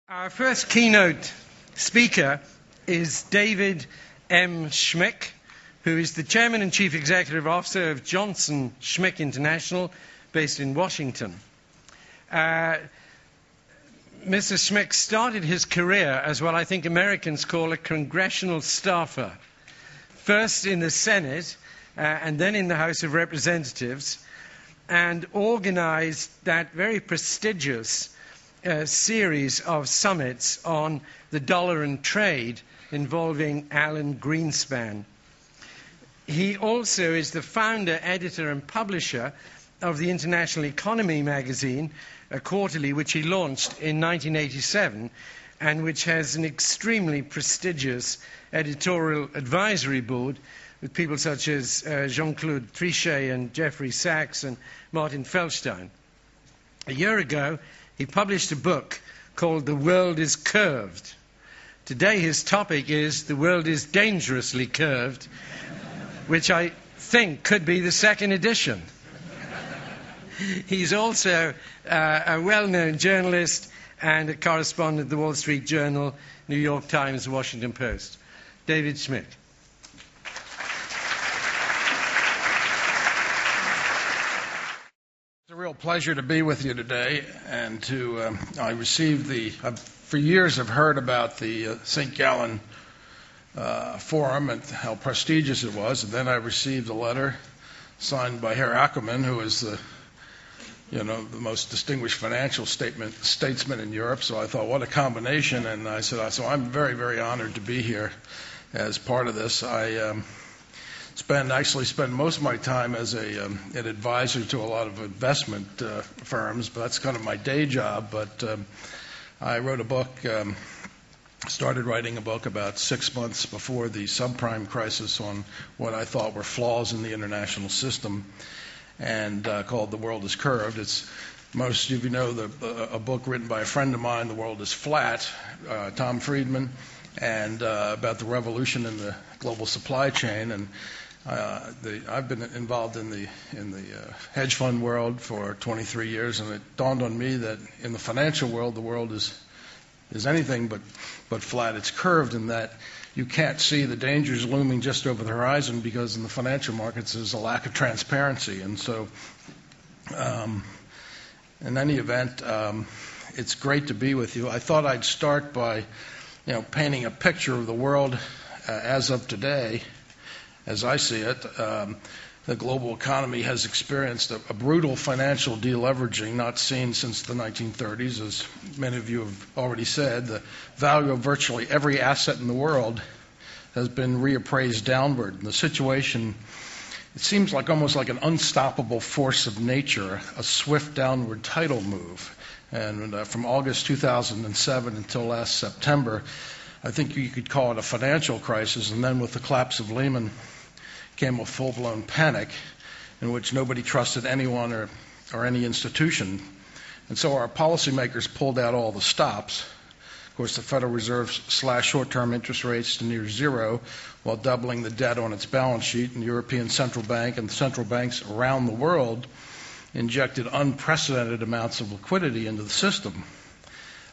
Our first keynote speaker is David M Smick, who is the Chairman and Chief Executive Officer of Johnson Smick International, based in Washington. Mr. Smick started his career as what I think Americans call a congressional staffer, first in the Senate and then in the House of Representatives, and organized that very prestigious series of summits on the dollar and trade involving Alan Greenspan. He also is the founder, editor, and publisher of the International Economy magazine, a quarterly which he launched in 1987 and which has an extremely prestigious Editorial Advisory Board with people such as Claude Trichet and Jeffrey Sachs and Martin Feldstein. A year ago, he published a book called The World is Curved. Today his topic is The World is Dangerously Curved, which I think could be the second edition. He's also a well-known journalist and a correspondent at the Wall Street Journal, New York Times, Washington Post. David Smick. It's a real pleasure to be with you today, and I received for years I've heard about the St. Gallen Forum and how prestigious it was, and then I received a letter signed by Herr Ackermann, who is the most distinguished financial statesman in Europe. So I thought, what a combination, and I said, so I'm very, very honored to be here as part of this. I actually spend most of my time as an advisor to a lot of investment firms, but that's kind of my day job. But I wrote a book, started writing a book about 6 months before the subprime crisis on what I thought were flaws in the international system, and called The World is Curved. It's, most of you know, a book written by a friend of mine, The World is Flat, Tom Friedman, and about the revolution in the global supply chain. And I've been involved in the hedge fund world for 23 years, and it dawned on me that in the financial world, the world is anything but flat. It's curved in that you can't see the dangers looming just over the horizon, because in the financial markets there's a lack of transparency. And so, in any event, it's great to be with you. I thought I'd start by, painting a picture of the world as of today. As I see it, the global economy has experienced a brutal financial deleveraging not seen since the 1930s. As many of you have already said, the value of virtually every asset in the world has been reappraised downward. And the situation, it seems almost like an unstoppable force of nature, a swift downward tidal move. And from August 2007 until last September, I think you could call it a financial crisis. And then with the collapse of Lehman came a full-blown panic in which nobody trusted anyone or any institution. And so our policymakers pulled out all the stops. Of course, the Federal Reserve slashed short-term interest rates to near zero while doubling the debt on its balance sheet. And the European Central Bank and central banks around the world injected unprecedented amounts of liquidity into the system.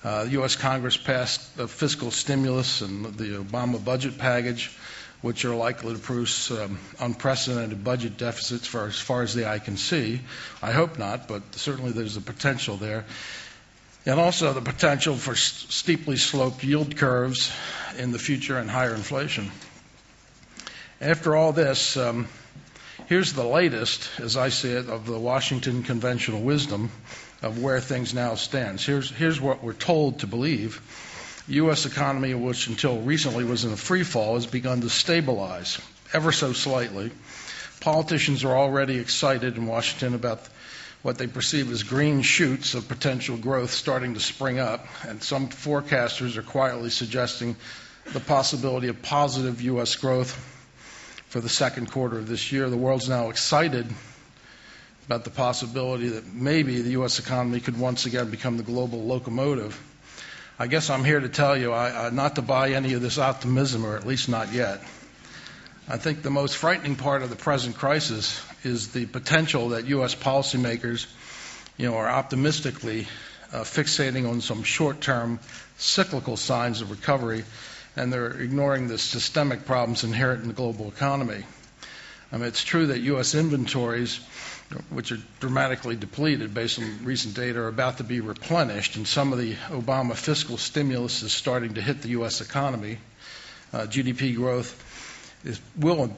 The U.S. Congress passed a fiscal stimulus and the Obama budget package, which are likely to produce unprecedented budget deficits for as far as the eye can see. I hope not, but certainly there's a potential there. And also the potential for steeply sloped yield curves in the future and higher inflation. After all this, here's the latest, as I see it, of the Washington conventional wisdom of where things now stand. Here's what we're told to believe. The U.S. economy, which until recently was in a free fall, has begun to stabilize ever so slightly. Politicians are already excited in Washington about what they perceive as green shoots of potential growth starting to spring up, and some forecasters are quietly suggesting the possibility of positive U.S. growth for the second quarter of this year. The world's now excited about the possibility that maybe the U.S. economy could once again become the global locomotive. I guess I'm here to tell you not to buy any of this optimism, or at least not yet. I think the most frightening part of the present crisis is the potential that U.S. policymakers, are optimistically fixating on some short-term cyclical signs of recovery, and they're ignoring the systemic problems inherent in the global economy. I mean, it's true that U.S. inventories, which are dramatically depleted based on recent data, are about to be replenished, and some of the Obama fiscal stimulus is starting to hit the U.S. economy. GDP growth will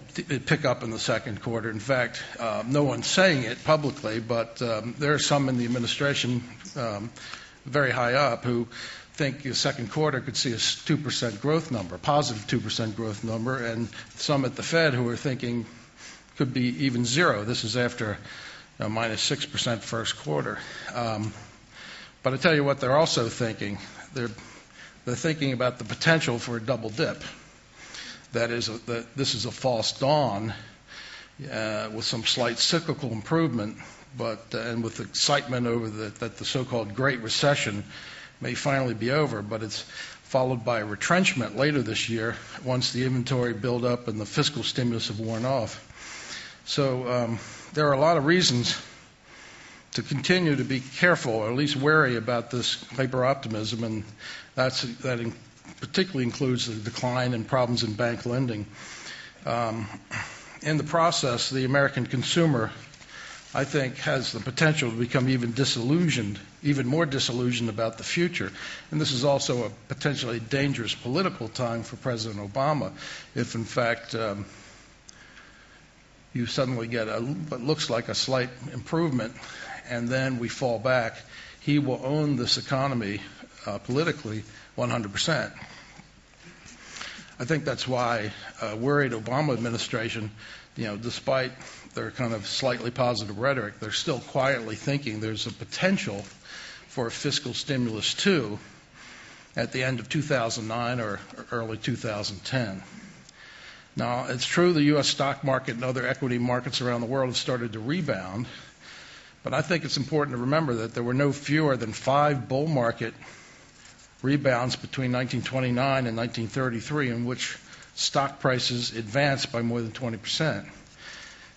pick up in the second quarter. In fact, no one's saying it publicly, but there are some in the administration, very high up, who think the second quarter could see a 2% growth number, positive 2% growth number, and some at the Fed who are thinking could be even zero. This is after a minus 6% first quarter. But I tell you what they're also thinking. They're thinking about the potential for a double dip. That is, this is a false dawn with some slight cyclical improvement, and with excitement over that the so-called Great Recession may finally be over, but it's followed by a retrenchment later this year once the inventory buildup and the fiscal stimulus have worn off. So there are a lot of reasons to continue to be careful, or at least wary about this hyper-optimism, and that particularly includes the decline in problems in bank lending. In the process, the American consumer, I think, has the potential to become even more disillusioned about the future. And this is also a potentially dangerous political time for President Obama if, in fact, you suddenly get what looks like a slight improvement, and then we fall back. He will own this economy politically 100%. I think that's why a worried Obama administration, despite their kind of slightly positive rhetoric, they're still quietly thinking there's a potential for a fiscal stimulus too at the end of 2009 or early 2010. Now, it's true the U.S. stock market and other equity markets around the world have started to rebound, but I think it's important to remember that there were no fewer than 5 bull market rebounds between 1929 and 1933 in which stock prices advanced by more than 20%.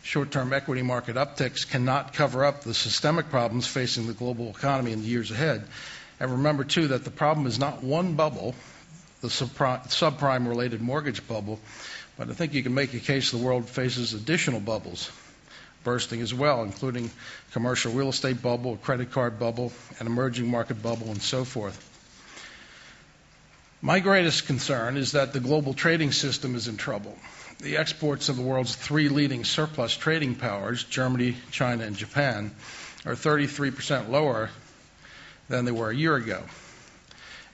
Short-term equity market upticks cannot cover up the systemic problems facing the global economy in the years ahead. And remember, too, that the problem is not one bubble, the subprime-related mortgage bubble, but I think you can make a case the world faces additional bubbles bursting as well, including commercial real estate bubble, a credit card bubble, an emerging market bubble, and so forth. My greatest concern is that the global trading system is in trouble. The exports of the world's 3 leading surplus trading powers, Germany, China, and Japan, are 33% lower than they were a year ago.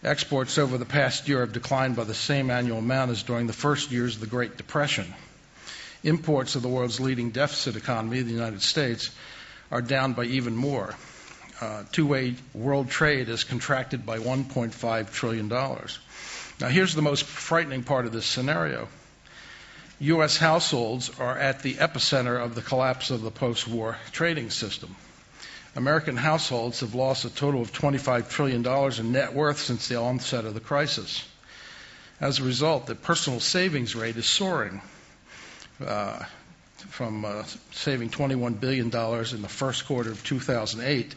Exports over the past year have declined by the same annual amount as during the first years of the Great Depression. Imports of the world's leading deficit economy, the United States, are down by even more. Two-way world trade has contracted by $1.5 trillion. Now, here's the most frightening part of this scenario. U.S. households are at the epicenter of the collapse of the post-war trading system. American households have lost a total of $25 trillion in net worth since the onset of the crisis. As a result, the personal savings rate is soaring from saving $21 billion in the first quarter of 2008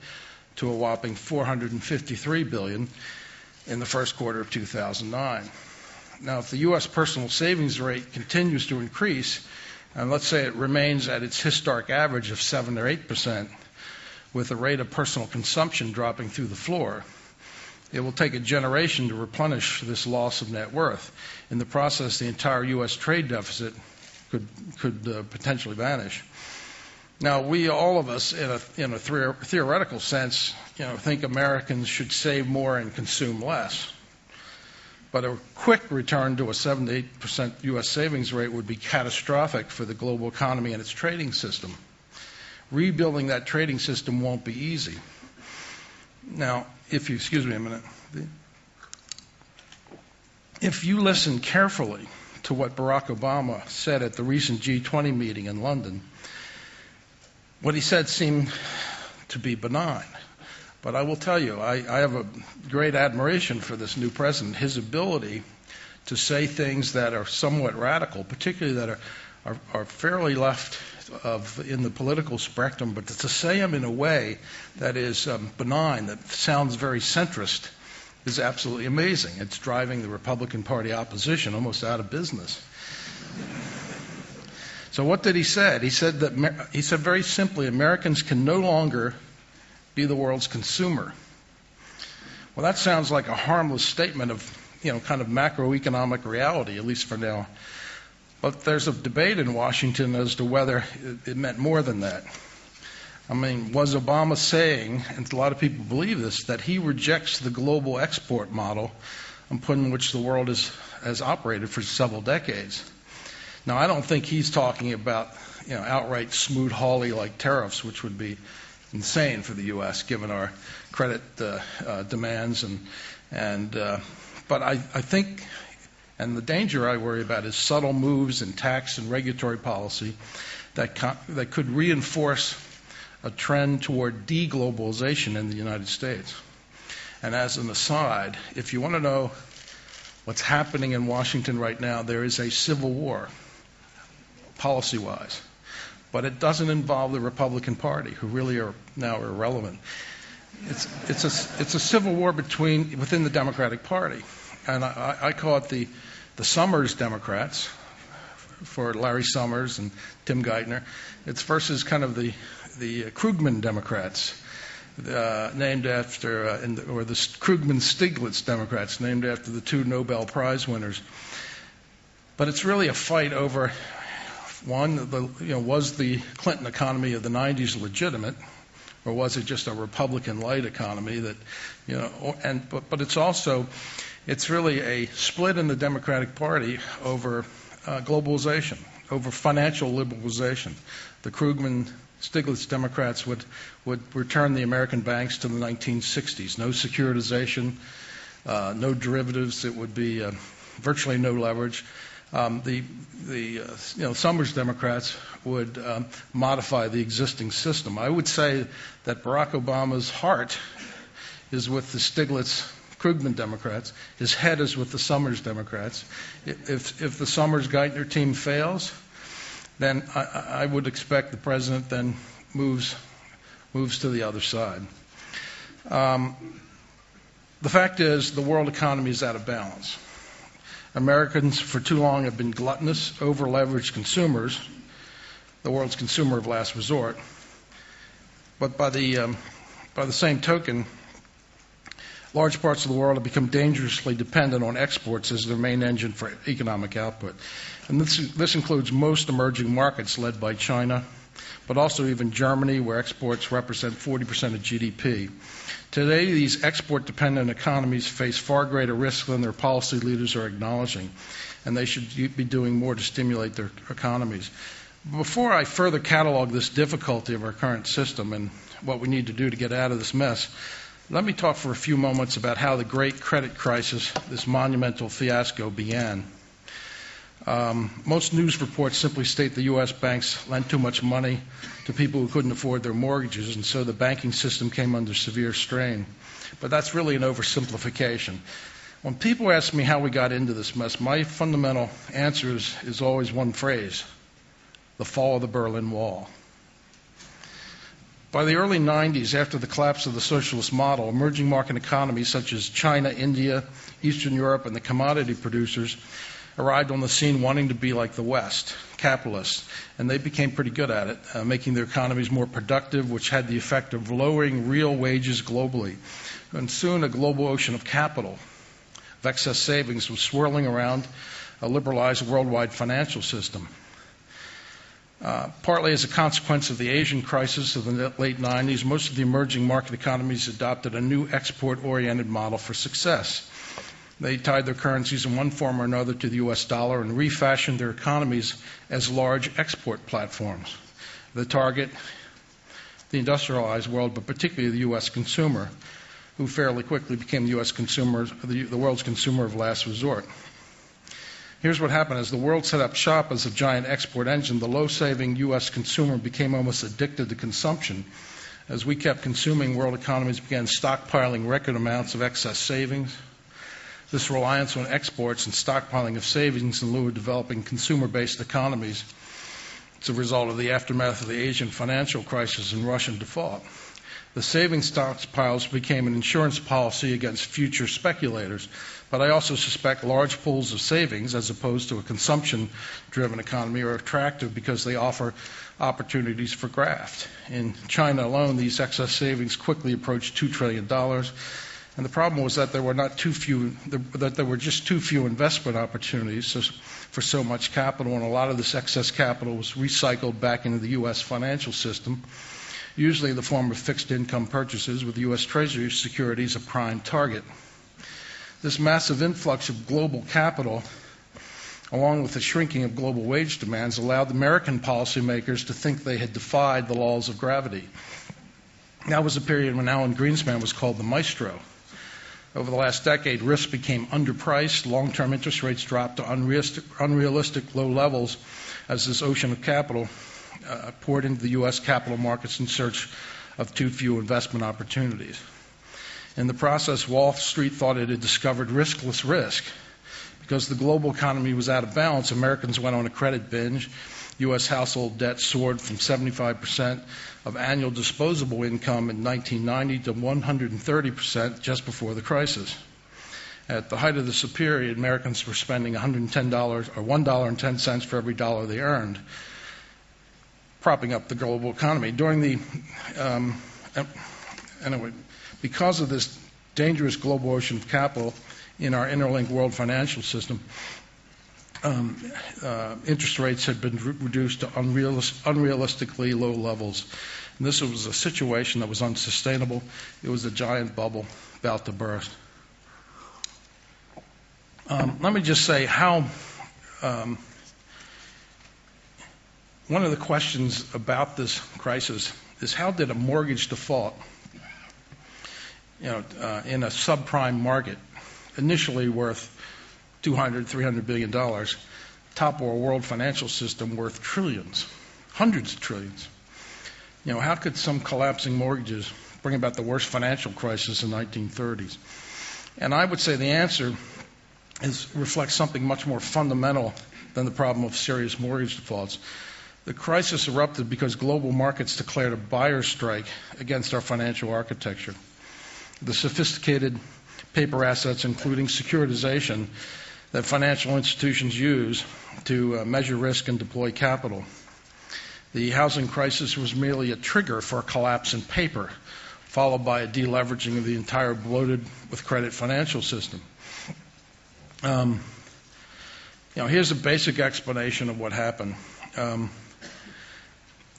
to a whopping $453 billion in the first quarter of 2009. Now, if the U.S. personal savings rate continues to increase, and let's say it remains at its historic average of 7 or 8%, with the rate of personal consumption dropping through the floor, it will take a generation to replenish this loss of net worth. In the process, the entire U.S. trade deficit could potentially vanish. Now, all of us, in a theoretical sense, think Americans should save more and consume less. But a quick return to a 7 to 8% U.S. savings rate would be catastrophic for the global economy and its trading system. Rebuilding that trading system won't be easy. Now, excuse me a minute. If you listen carefully to what Barack Obama said at the recent G20 meeting in London, what he said seemed to be benign. But I will tell you, I have a great admiration for this new president. His ability to say things that are somewhat radical, particularly that are fairly left in the political spectrum, but to say them in a way that is benign, that sounds very centrist, is absolutely amazing. It's driving the Republican Party opposition almost out of business. So what did he say? He said very simply, Americans can no longer be the world's consumer. Well, that sounds like a harmless statement of, kind of macroeconomic reality, at least for now. But there's a debate in Washington as to whether it meant more than that. I mean, was Obama saying, and a lot of people believe this, that he rejects the global export model upon which the world has operated for several decades? Now, I don't think he's talking about, outright Smoot-Hawley-like tariffs, which would be insane for the U.S. given our credit demands, but I think, and the danger I worry about is subtle moves in tax and regulatory policy that could reinforce a trend toward deglobalization in the United States. And as an aside, if you want to know what's happening in Washington right now, there is a civil war, policy-wise. But it doesn't involve the Republican Party, who really are now irrelevant. It's a civil war within the Democratic Party. And I call it the Summers Democrats, for Larry Summers and Tim Geithner. It's versus kind of the Krugman Democrats, named after, or the Krugman-Stiglitz Democrats, named after the two Nobel Prize winners. But it's really a fight over, one, was the Clinton economy of the 90s legitimate, or was it just a Republican-light economy that, but it's really a split in the Democratic Party over globalization, over financial liberalization. The Krugman-Stiglitz Democrats would return the American banks to the 1960s. No securitization, no derivatives. It would be virtually no leverage. Summers Democrats would modify the existing system. I would say that Barack Obama's heart is with the Stiglitz-Krugman Democrats. His head is with the Summers Democrats. If the Summers-Geithner team fails, then I would expect the president then moves to the other side. The fact is, the world economy is out of balance. Americans for too long have been gluttonous, over-leveraged consumers, the world's consumer of last resort. But by the same token, large parts of the world have become dangerously dependent on exports as their main engine for economic output. And this includes most emerging markets led by China, but also even Germany, where exports represent 40% of GDP. Today, these export-dependent economies face far greater risk than their policy leaders are acknowledging, and they should be doing more to stimulate their economies. Before I further catalog this difficulty of our current system and what we need to do to get out of this mess, let me talk for a few moments about how the great credit crisis, this monumental fiasco, began. Most news reports simply state the U.S. banks lent too much money to people who couldn't afford their mortgages, and so the banking system came under severe strain. But that's really an oversimplification. When people ask me how we got into this mess, my fundamental answer is always one phrase: the fall of the Berlin Wall. By the early 90s, after the collapse of the socialist model, emerging market economies such as China, India, Eastern Europe, and the commodity producers arrived on the scene wanting to be like the West, capitalists, and they became pretty good at it, making their economies more productive, which had the effect of lowering real wages globally. And soon a global ocean of capital, of excess savings, was swirling around a liberalized worldwide financial system. Partly as a consequence of the Asian crisis of the late 90s, most of the emerging market economies adopted a new export-oriented model for success. They tied their currencies in one form or another to the U.S. dollar and refashioned their economies as large export platforms. They target the industrialized world, but particularly the U.S. consumer, who fairly quickly became the U.S. consumer, the world's consumer of last resort. Here's what happened. As the world set up shop as a giant export engine, the low-saving U.S. consumer became almost addicted to consumption. As we kept consuming, world economies began stockpiling record amounts of excess savings. This reliance on exports and stockpiling of savings in lieu of developing consumer-based economies It's a result of the aftermath of the Asian financial crisis and Russian default. The savings stockpiles became an insurance policy against future speculators, but I also suspect large pools of savings, as opposed to a consumption-driven economy, are attractive because they offer opportunities for graft. In China alone, these excess savings quickly approached $2 trillion, and the problem was that there were just too few investment opportunities for so much capital, and a lot of this excess capital was recycled back into the U.S. financial system, usually in the form of fixed income purchases, with U.S. Treasury securities a prime target. This massive influx of global capital, along with the shrinking of global wage demands, allowed American policymakers to think they had defied the laws of gravity. That was a period when Alan Greenspan was called the maestro. Over the last decade, risk became underpriced, long-term interest rates dropped to unrealistic low levels as this ocean of capital poured into the U.S. capital markets in search of too few investment opportunities. In the process, Wall Street thought it had discovered riskless risk. Because the global economy was out of balance, Americans went on a credit binge. U.S. household debt soared from 75% of annual disposable income in 1990 to 130% just before the crisis. At the height of this period, Americans were spending $110 or $1.10 for every dollar they earned, propping up the global economy. Because of this dangerous global ocean of capital in our interlinked world financial system, interest rates had been reduced to unrealistically low levels. And this was a situation that was unsustainable. It was a giant bubble about to burst. Let me just say how one of the questions about this crisis is, how did a mortgage default, in a subprime market, initially worth $200, $300 billion, topple a world financial system worth trillions, hundreds of trillions? How could some collapsing mortgages bring about the worst financial crisis in the 1930s? And I would say the answer reflects something much more fundamental than the problem of serious mortgage defaults. The crisis erupted because global markets declared a buyer's strike against our financial architecture. The sophisticated paper assets, including securitization, that financial institutions use to measure risk and deploy capital. The housing crisis was merely a trigger for a collapse in paper, followed by a deleveraging of the entire bloated with credit financial system. Here's a basic explanation of what happened.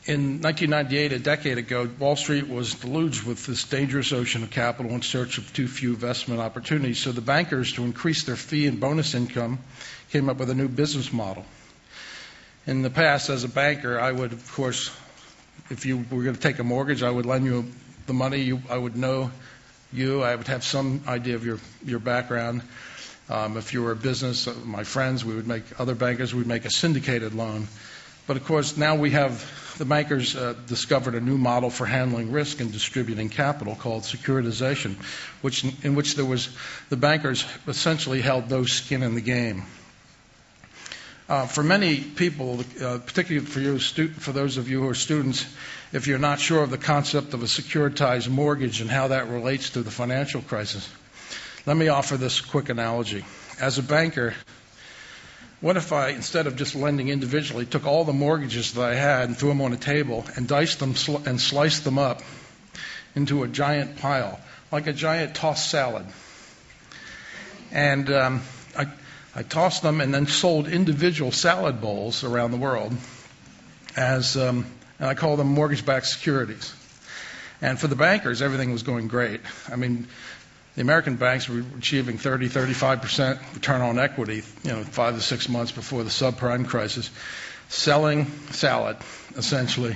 In 1998, a decade ago, Wall Street was deluged with this dangerous ocean of capital in search of too few investment opportunities. So the bankers, to increase their fee and bonus income, came up with a new business model. In the past, as a banker, I would, of course, if you were going to take a mortgage, I would lend you the money. I would know you. I would have some idea of your background. If you were a business, my friends, other bankers, we'd make a syndicated loan. But of course, now the bankers discovered a new model for handling risk and distributing capital called securitization, in which the bankers essentially held no skin in the game. For many people, particularly for those of you who are students, if you're not sure of the concept of a securitized mortgage and how that relates to the financial crisis, let me offer this quick analogy. As a banker, what if I, instead of just lending individually, took all the mortgages that I had and threw them on a table and diced them and sliced them up into a giant pile, like a giant tossed salad? And I tossed them and then sold individual salad bowls around the world and I call them mortgage-backed securities. And for the bankers, everything was going great. I mean, the American banks were achieving 30, 35% return on equity, 5 to 6 months before the subprime crisis, selling salad, essentially.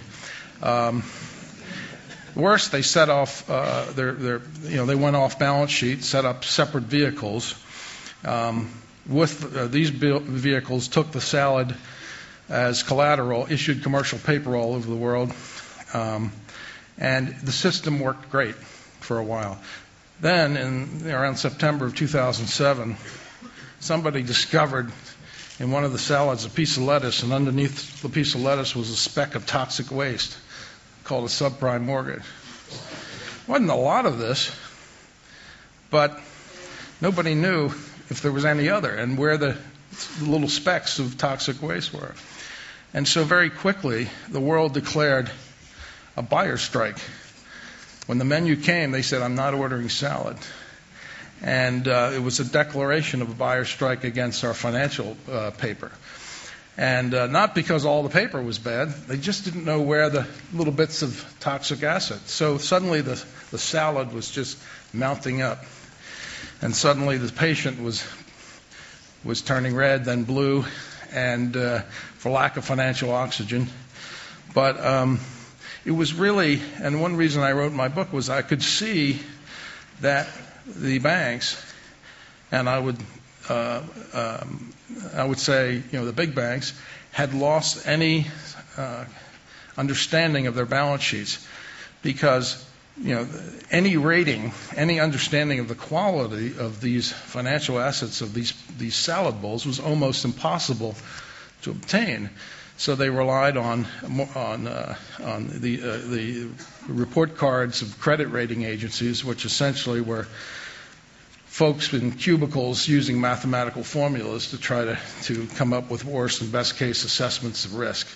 Worse, they set off they went off balance sheet, set up separate vehicles. These vehicles took the salad as collateral, issued commercial paper all over the world, and the system worked great for a while. Then, around September of 2007, somebody discovered in one of the salads a piece of lettuce, and underneath the piece of lettuce was a speck of toxic waste called a subprime mortgage. Wasn't a lot of this, but nobody knew if there was any other and where the little specks of toxic waste were. And so very quickly, the world declared a buyer's strike. When the menu came, they said, "I'm not ordering salad." And it was a declaration of a buyer's strike against our financial paper. And not because all the paper was bad, they just didn't know where the little bits of toxic acid. So suddenly the salad was just mounting up. And suddenly the patient was turning red, then blue, and for lack of financial oxygen. But it was really, and one reason I wrote my book was I could see that the banks, and I would say, the big banks, had lost any understanding of their balance sheets, because any rating, any understanding of the quality of these financial assets of these salad bowls was almost impossible to obtain. So they relied on the report cards of credit rating agencies, which essentially were folks in cubicles using mathematical formulas to try to come up with worst and best case assessments of risk.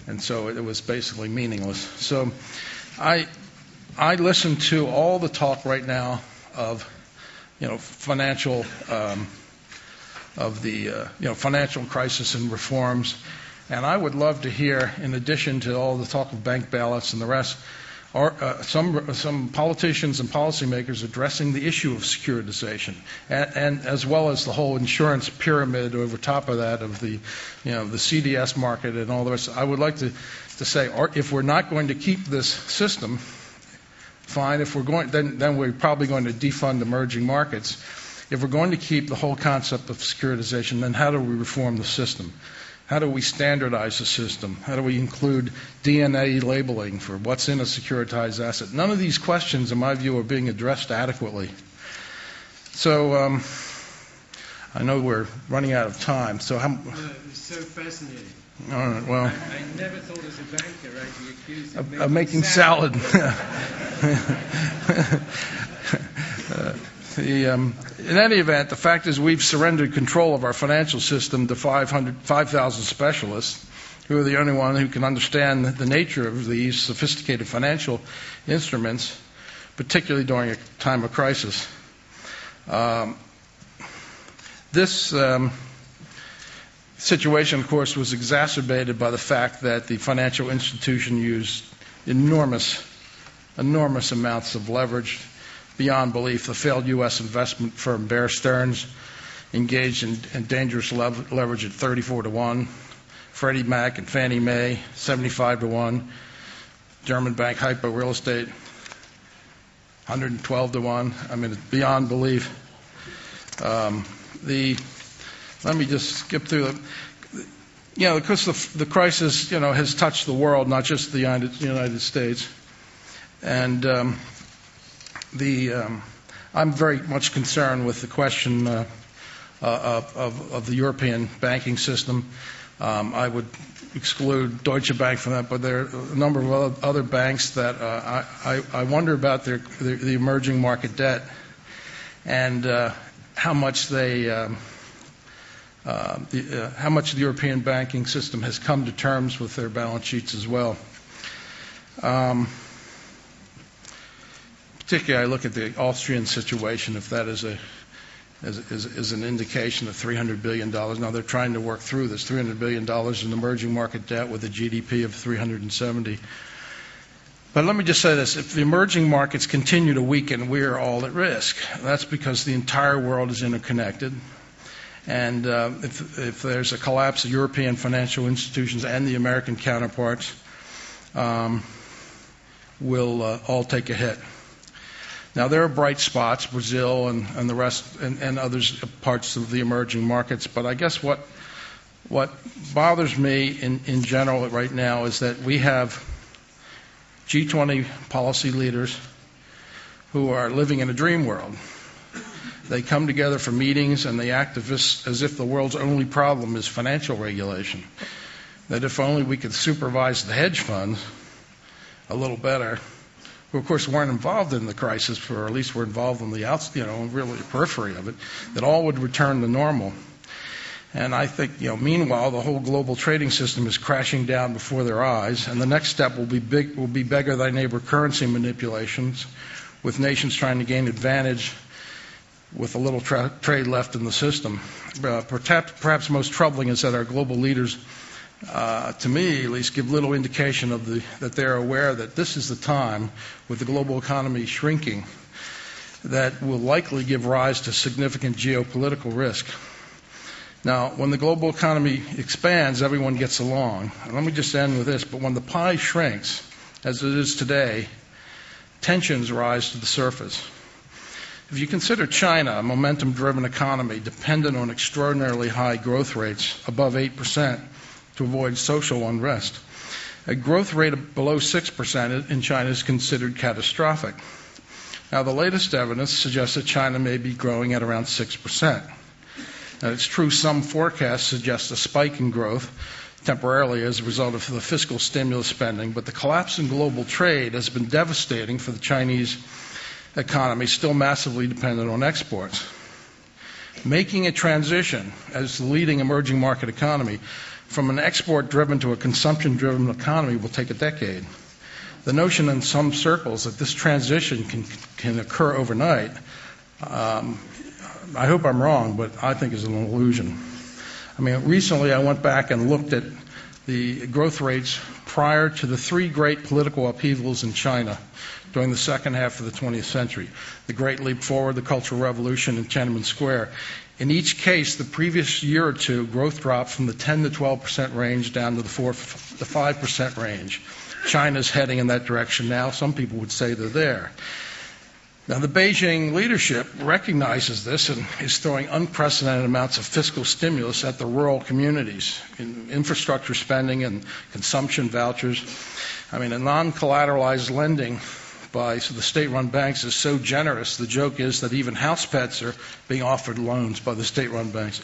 And so it was basically meaningless. So I listen to all the talk right now of financial financial crisis and reforms, and I would love to hear, in addition to all the talk of bank bailouts and the rest, some politicians and policymakers addressing the issue of securitization, and as well as the whole insurance pyramid over top of that of the CDS market and all the rest. I would like to say, if we're not going to keep this system, fine. If we're going, then we're probably going to defund emerging markets. If we're going to keep the whole concept of securitization, then how do we reform the system? How do we standardize the system? How do we include DNA labeling for what's in a securitized asset? None of these questions, in my view, are being addressed adequately. So I know we're running out of time. So no, it's so fascinating. All right, well, I never thought as a banker I'd be accused of making salad. In any event, the fact is we've surrendered control of our financial system to 5,000 specialists, who are the only one who can understand the nature of these sophisticated financial instruments, particularly during a time of crisis. This situation, of course, was exacerbated by the fact that the financial institution used enormous amounts of leverage beyond belief. The failed U.S. investment firm Bear Stearns engaged in dangerous leverage at 34-1. Freddie Mac and Fannie Mae, 75-1. German bank Hypo Real Estate, 112-1. I mean, it's beyond belief. Let me just skip through it. Because the crisis, has touched the world, not just the United States. And I'm very much concerned with the question of the European banking system. I would exclude Deutsche Bank from that, but there are a number of other banks that I wonder about the emerging market debt and how much the European banking system has come to terms with their balance sheets as well. Particularly, I look at the Austrian situation, if that is an indication of $300 billion. Now they're trying to work through this $300 billion in emerging market debt with a GDP of 370. But let me just say this: if the emerging markets continue to weaken, we are all at risk. That's because the entire world is interconnected. And if there's a collapse of European financial institutions and the American counterparts, we'll all take a hit. Now, there are bright spots, Brazil and the rest, and others parts of the emerging markets. But I guess what bothers me in general right now is that we have G20 policy leaders who are living in a dream world. They come together for meetings and they act as if the world's only problem is financial regulation. That if only we could supervise the hedge funds a little better, who of course weren't involved in the crisis, or at least were involved in the really the periphery of it, that all would return to normal. And I think, meanwhile, the whole global trading system is crashing down before their eyes, and the next step will be beggar thy neighbor currency manipulations, with nations trying to gain advantage with a little trade left in the system. Perhaps most troubling is that our global leaders, to me at least, give little indication that they're aware that this is the time, with the global economy shrinking, that will likely give rise to significant geopolitical risk. Now, when the global economy expands, everyone gets along. And let me just end with this, but when the pie shrinks, as it is today, tensions rise to the surface. If you consider China, a momentum-driven economy dependent on extraordinarily high growth rates, above 8%, to avoid social unrest, a growth rate of below 6% in China is considered catastrophic. Now, the latest evidence suggests that China may be growing at around 6%. Now, it's true some forecasts suggest a spike in growth temporarily as a result of the fiscal stimulus spending, but the collapse in global trade has been devastating for the Chinese economy, still massively dependent on exports. Making a transition as the leading emerging market economy from an export-driven to a consumption-driven economy will take a decade. The notion in some circles that this transition can occur overnight, I hope I'm wrong, but I think is an illusion. I mean, recently I went back and looked at the growth rates prior to the three great political upheavals in China during the second half of the 20th century. The Great Leap Forward, the Cultural Revolution, and Tiananmen Square. In each case, the previous year or two, growth dropped from the 10 to 12% range down to the 4 to 5% range. China's heading in that direction now. Some people would say they're there. Now, the Beijing leadership recognizes this and is throwing unprecedented amounts of fiscal stimulus at the rural communities in infrastructure spending and consumption vouchers. I mean, a non-collateralized lending by the state-run banks is so generous, the joke is that even house pets are being offered loans by the state-run banks.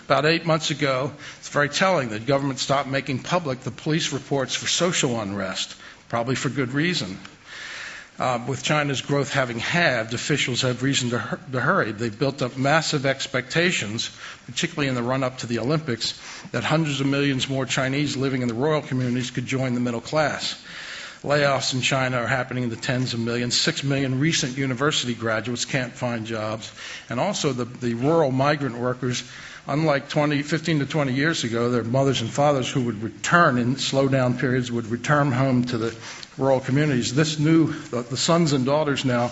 About 8 months ago, it's very telling that government stopped making public the police reports for social unrest, probably for good reason. With China's growth having halved, officials have reason to hurry. They've built up massive expectations, particularly in the run-up to the Olympics, that hundreds of millions more Chinese living in the rural communities could join the middle class. Layoffs in China are happening in the tens of millions. 6 million recent university graduates can't find jobs. And also the rural migrant workers, unlike 15 to 20 years ago, their mothers and fathers who would return in slow-down periods would return home to the rural communities. The sons and daughters now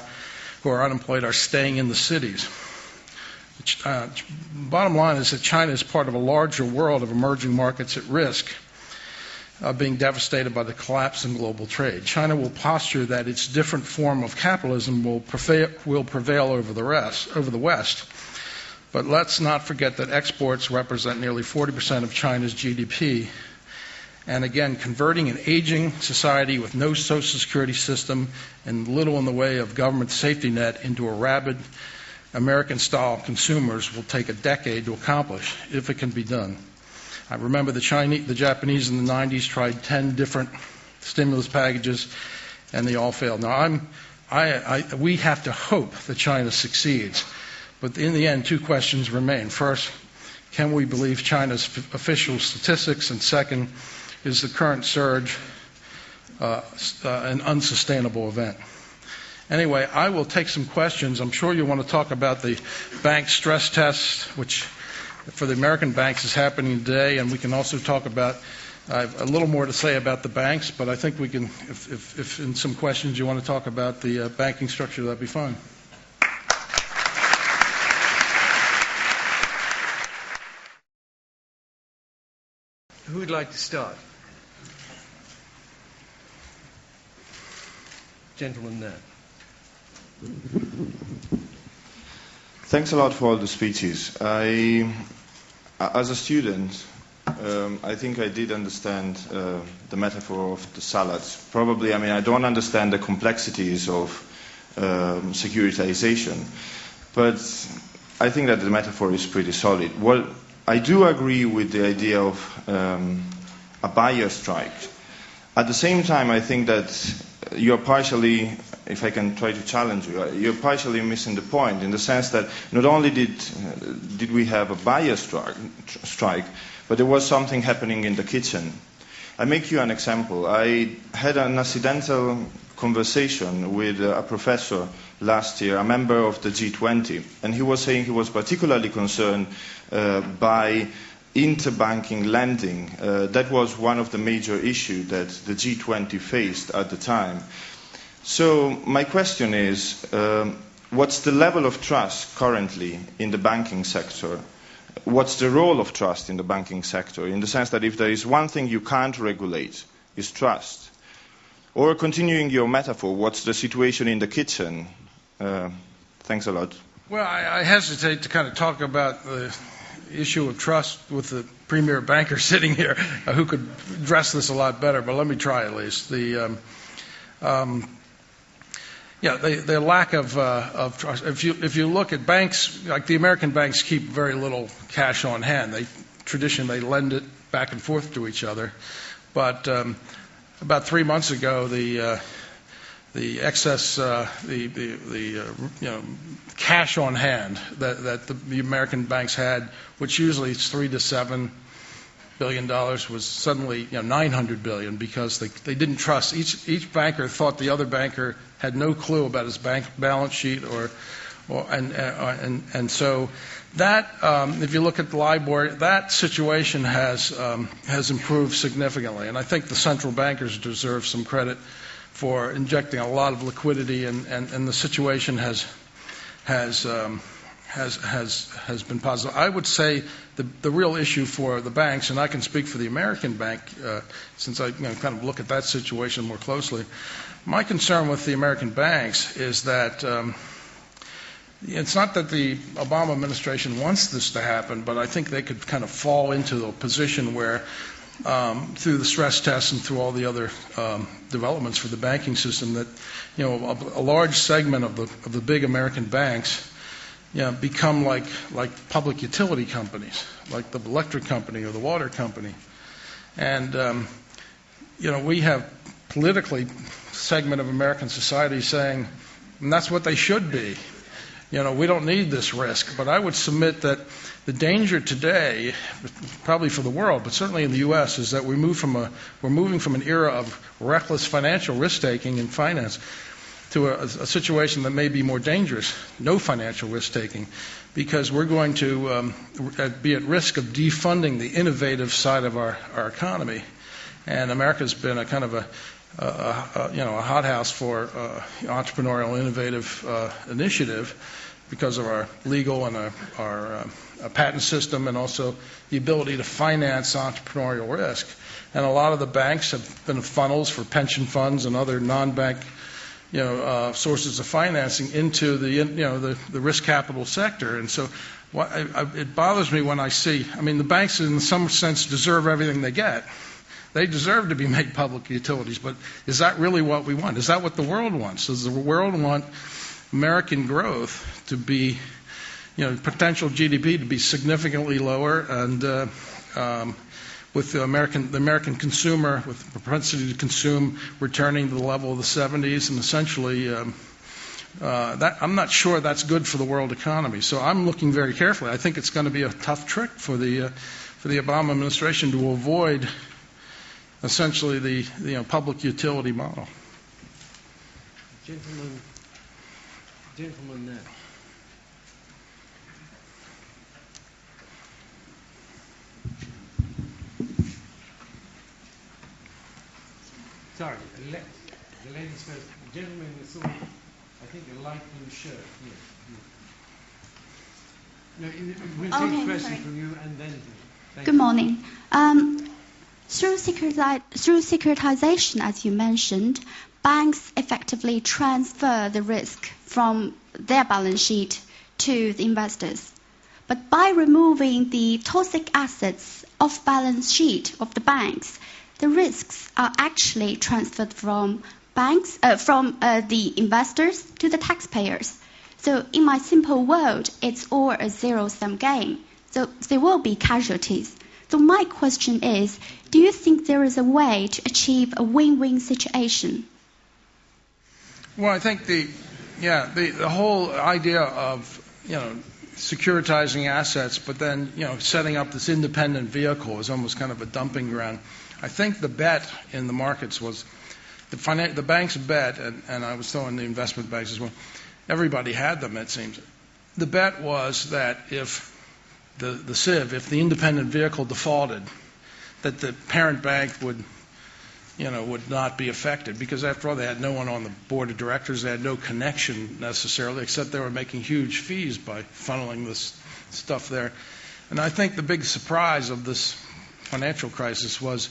who are unemployed are staying in the cities. Bottom line is that China is part of a larger world of emerging markets at risk of being devastated by the collapse in global trade. China will posture that its different form of capitalism will prevail over the West. But let's not forget that exports represent nearly 40% of China's GDP. And again, converting an aging society with no social security system and little in the way of government safety net into a rabid American-style consumers will take a decade to accomplish, if it can be done. I remember the Japanese in the 90s tried 10 different stimulus packages, and they all failed. Now, we have to hope that China succeeds. But in the end, two questions remain. First, can we believe China's official statistics? And second, is the current surge an unsustainable event? Anyway, I will take some questions. I'm sure you want to talk about the bank stress test, which for the American banks is happening today, and we can also talk about, I have a little more to say about the banks, but I think we can, if in some questions you want to talk about the banking structure, that'd be fine. Who would like to start? Gentleman there. Thanks a lot for all the speeches. As a student, I think I did understand the metaphor of the salads. Probably, I don't understand the complexities of securitization. but I think that the metaphor is pretty solid. Well, I do agree with the idea of a buyer strike. At the same time, I think that you're partially, if I can try to challenge you, you're partially missing the point in the sense that not only did we have a buyer strike, but there was something happening in the kitchen. I make you an example. I had an accidental conversation with a professor last year, a member of the G20, and he was saying he was particularly concerned by interbanking lending. That was one of the major issues that the G20 faced at the time. So my question is, what's the level of trust currently in the banking sector? What's the role of trust in the banking sector? In the sense that if there is one thing you can't regulate, is trust. Or continuing your metaphor, what's the situation in the kitchen? Thanks a lot. Well, I hesitate to kind of talk about the issue of trust with the premier banker sitting here, who could address this a lot better, but let me try at least. The lack of trust. If you look at banks, like the American banks keep very little cash on hand. Traditionally lend it back and forth to each other, but about 3 months ago, the excess, cash on hand that the American banks had, which usually is $3 to $7 billion, was suddenly $900 billion because they didn't trust. Each banker thought the other banker had no clue about his bank balance sheet, and so that, if you look at the LIBOR, that situation has improved significantly, and I think the central bankers deserve some credit for injecting a lot of liquidity, and the situation has been positive. I would say the real issue for the banks, and I can speak for the American bank since I kind of look at that situation more closely. My concern with the American banks is that it's not that the Obama administration wants this to happen, but I think they could kind of fall into a position where through the stress tests and through all the other developments for the banking system, that a large segment of the big American banks become like public utility companies, like the electric company or the water company, and we have politically a segment of American society saying, and that's what they should be. We don't need this risk. But I would submit that the danger today, probably for the world, but certainly in the U.S., is that we're moving from an era of reckless financial risk-taking in finance to a situation that may be more dangerous, no financial risk-taking, because we're going to be at risk of defunding the innovative side of our economy. And America's been a kind of a hothouse for entrepreneurial, innovative initiative because of our legal and our patent system, and also the ability to finance entrepreneurial risk. And a lot of the banks have been funnels for pension funds and other non-bank sources of financing into the risk capital sector. And so it bothers me when I see, the banks in some sense deserve everything they get. They deserve to be made public utilities, but is that really what we want? Is that what the world wants? Does the world want American growth to be, potential GDP to be significantly lower, and with the American consumer, with the propensity to consume returning to the level of the 70s, and essentially I'm not sure that's good for the world economy. So I'm looking very carefully. I think it's going to be a tough trick for the Obama administration to avoid essentially the public utility model. Gentleman there. Sorry, the ladies first. The gentleman with sort of, I think, a light blue shirt. Yes. No, we'll take a question from you and then. Good morning. Through securitization, as you mentioned, banks effectively transfer the risk from their balance sheet to the investors. But by removing the toxic assets off balance sheet of the banks, the risks are actually transferred from the investors to the taxpayers. So in my simple world, it's all a zero-sum game. So there will be casualties. So my question is, do you think there is a way to achieve a win-win situation? Well, I think the whole idea of, securitizing assets, but then, setting up this independent vehicle is almost kind of a dumping ground. I think the bet in the markets was the banks bet, and I was throwing the investment banks as well. Everybody had them, it seems. The bet was that if the SIV, if the independent vehicle defaulted, that the parent bank would not be affected, because after all, they had no one on the board of directors. They had no connection necessarily, except they were making huge fees by funneling this stuff there. And I think the big surprise of this financial crisis was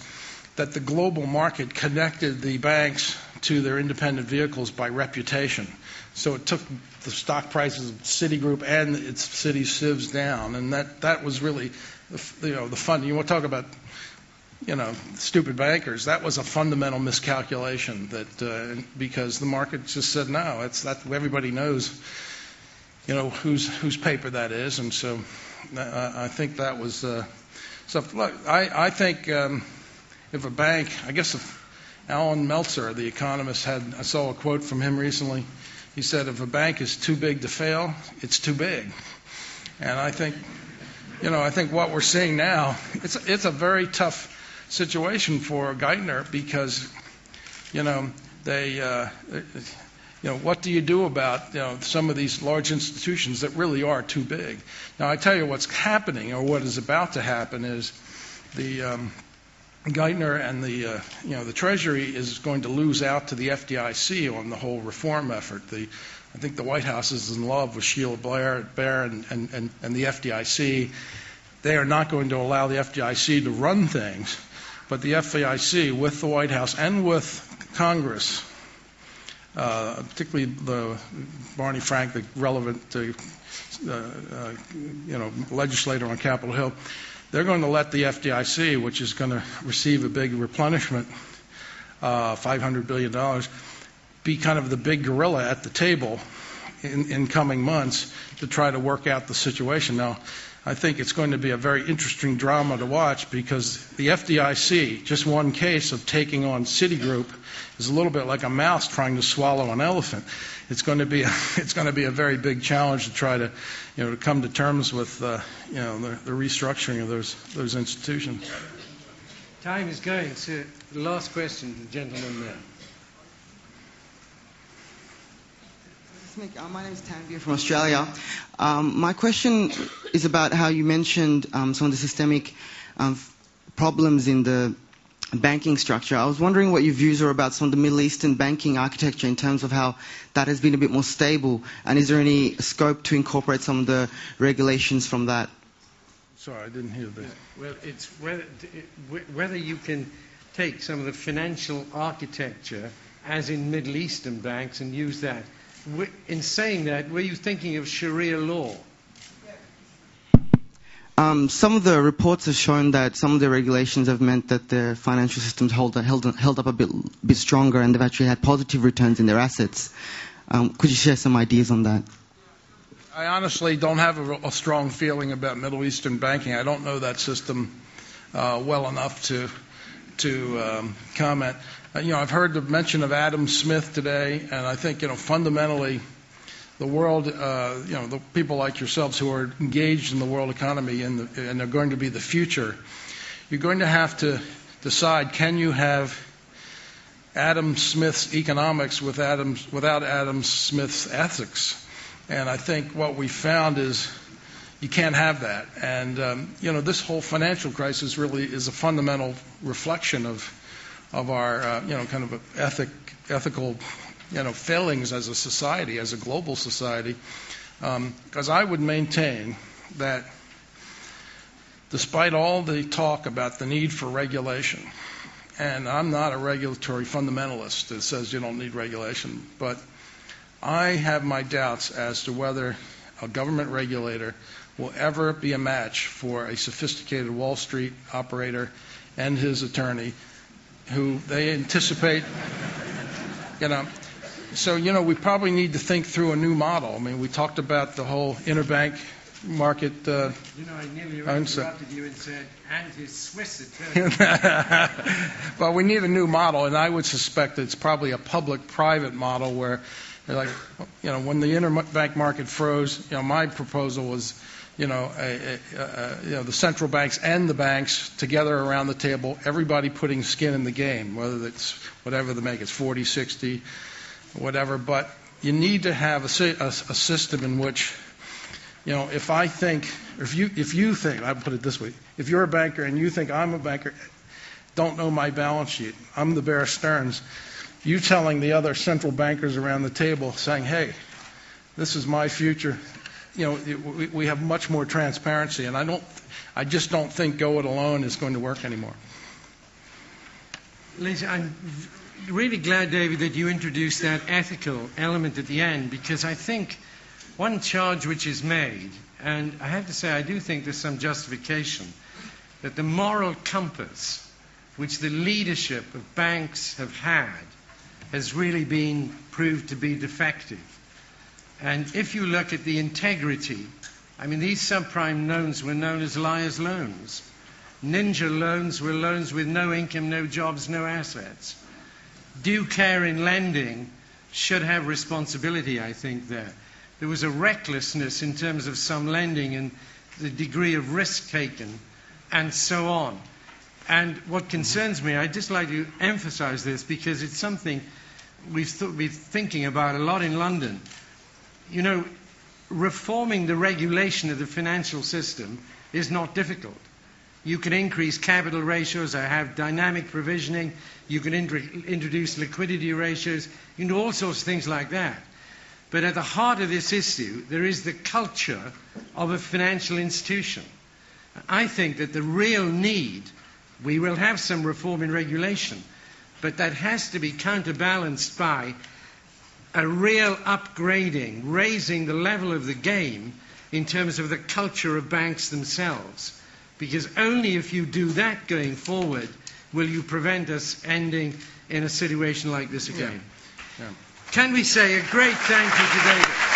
that the global market connected the banks to their independent vehicles by reputation. So it took the stock prices of Citigroup and its city SIVs down, and that was really the fun. You want to talk about stupid bankers. That was a fundamental miscalculation because the market just said no. It's that everybody knows, whose paper that is, and so I think that was stuff. Look, I think if a bank, I guess if Alan Meltzer, the economist, I saw a quote from him recently. He said, "If a bank is too big to fail, it's too big." And I think, I think what we're seeing now, it's a very tough situation for Geithner because, what do you do about, some of these large institutions that really are too big? Now, I tell you what's happening, or what is about to happen, is the Geithner and the Treasury is going to lose out to the FDIC on the whole reform effort. I think the White House is in love with Sheila Blair and the FDIC. They are not going to allow the FDIC to run things. But the FDIC, with the White House and with Congress, particularly the Barney Frank, the relevant legislator on Capitol Hill, they're going to let the FDIC, which is going to receive a big replenishment, $500 billion, be kind of the big gorilla at the table in coming months to try to work out the situation. Now, I think it's going to be a very interesting drama to watch because the FDIC, just one case of taking on Citigroup, is a little bit like a mouse trying to swallow an elephant. It's going to be a very big challenge to try to to come to terms with the restructuring of those institutions. Time is going. So the last question, the gentleman there. My name is Tanvir from Australia. My question is about how you mentioned some of the systemic problems in the banking structure. I was wondering what your views are about some of the Middle Eastern banking architecture in terms of how that has been a bit more stable, and is there any scope to incorporate some of the regulations from that? Sorry, I didn't hear that. Well, it's whether you can take some of the financial architecture, as in Middle Eastern banks, and use that. In saying that, were you thinking of Sharia law? Some of the reports have shown that some of the regulations have meant that their financial systems held up a bit stronger, and they've actually had positive returns in their assets. Could you share some ideas on that? I honestly don't have a strong feeling about Middle Eastern banking. I don't know that system well enough to comment. I've heard the mention of Adam Smith today, and I think fundamentally the world, the people like yourselves who are engaged in the world economy and are going to be the future, you're going to have to decide: can you have Adam Smith's economics without Adam Smith's ethics? And I think what we found is you can't have that. And this whole financial crisis really is a fundamental reflection of our kind of ethical failings as a society, as a global society. Because I would maintain that despite all the talk about the need for regulation, and I'm not a regulatory fundamentalist that says you don't need regulation, but I have my doubts as to whether a government regulator will ever be a match for a sophisticated Wall Street operator and his attorney, who they anticipate, So, we probably need to think through a new model. I mean, we talked about the whole interbank market. I nearly interrupted you and said, and his Swiss attorney. Well, we need a new model, and I would suspect that it's probably a public-private model where, when the interbank market froze, my proposal was, the central banks and the banks together around the table, everybody putting skin in the game, whether it's whatever the make, it's 40, 60, whatever. But you need to have a system in which, if I think, or if you think, I'll put it this way, if you're a banker and you think I'm a banker, don't know my balance sheet, I'm the Bear Stearns, you telling the other central bankers around the table, saying, hey, this is my future, we have much more transparency, and I just don't think go it alone is going to work anymore. Lisa, I'm really glad, David, that you introduced that ethical element at the end, because I think one charge which is made, and I have to say I do think there's some justification, that the moral compass which the leadership of banks have had has really been proved to be defective. And if you look at the integrity, I mean, these subprime loans were known as liar's loans. Ninja loans were loans with no income, no jobs, no assets. Due care in lending should have responsibility, I think, there. There was a recklessness in terms of some lending and the degree of risk taken, and so on. And what concerns me, I'd just like to emphasize this because it's something we've been thinking about a lot in London. Reforming the regulation of the financial system is not difficult. You can increase capital ratios, or have dynamic provisioning, you can introduce liquidity ratios, you can do all sorts of things like that. But at the heart of this issue, there is the culture of a financial institution. I think that the real need, we will have some reform in regulation, but that has to be counterbalanced by a real upgrading, raising the level of the game in terms of the culture of banks themselves. Because only if you do that going forward will you prevent us ending in a situation like this again. Yeah. Can we say a great thank you to David?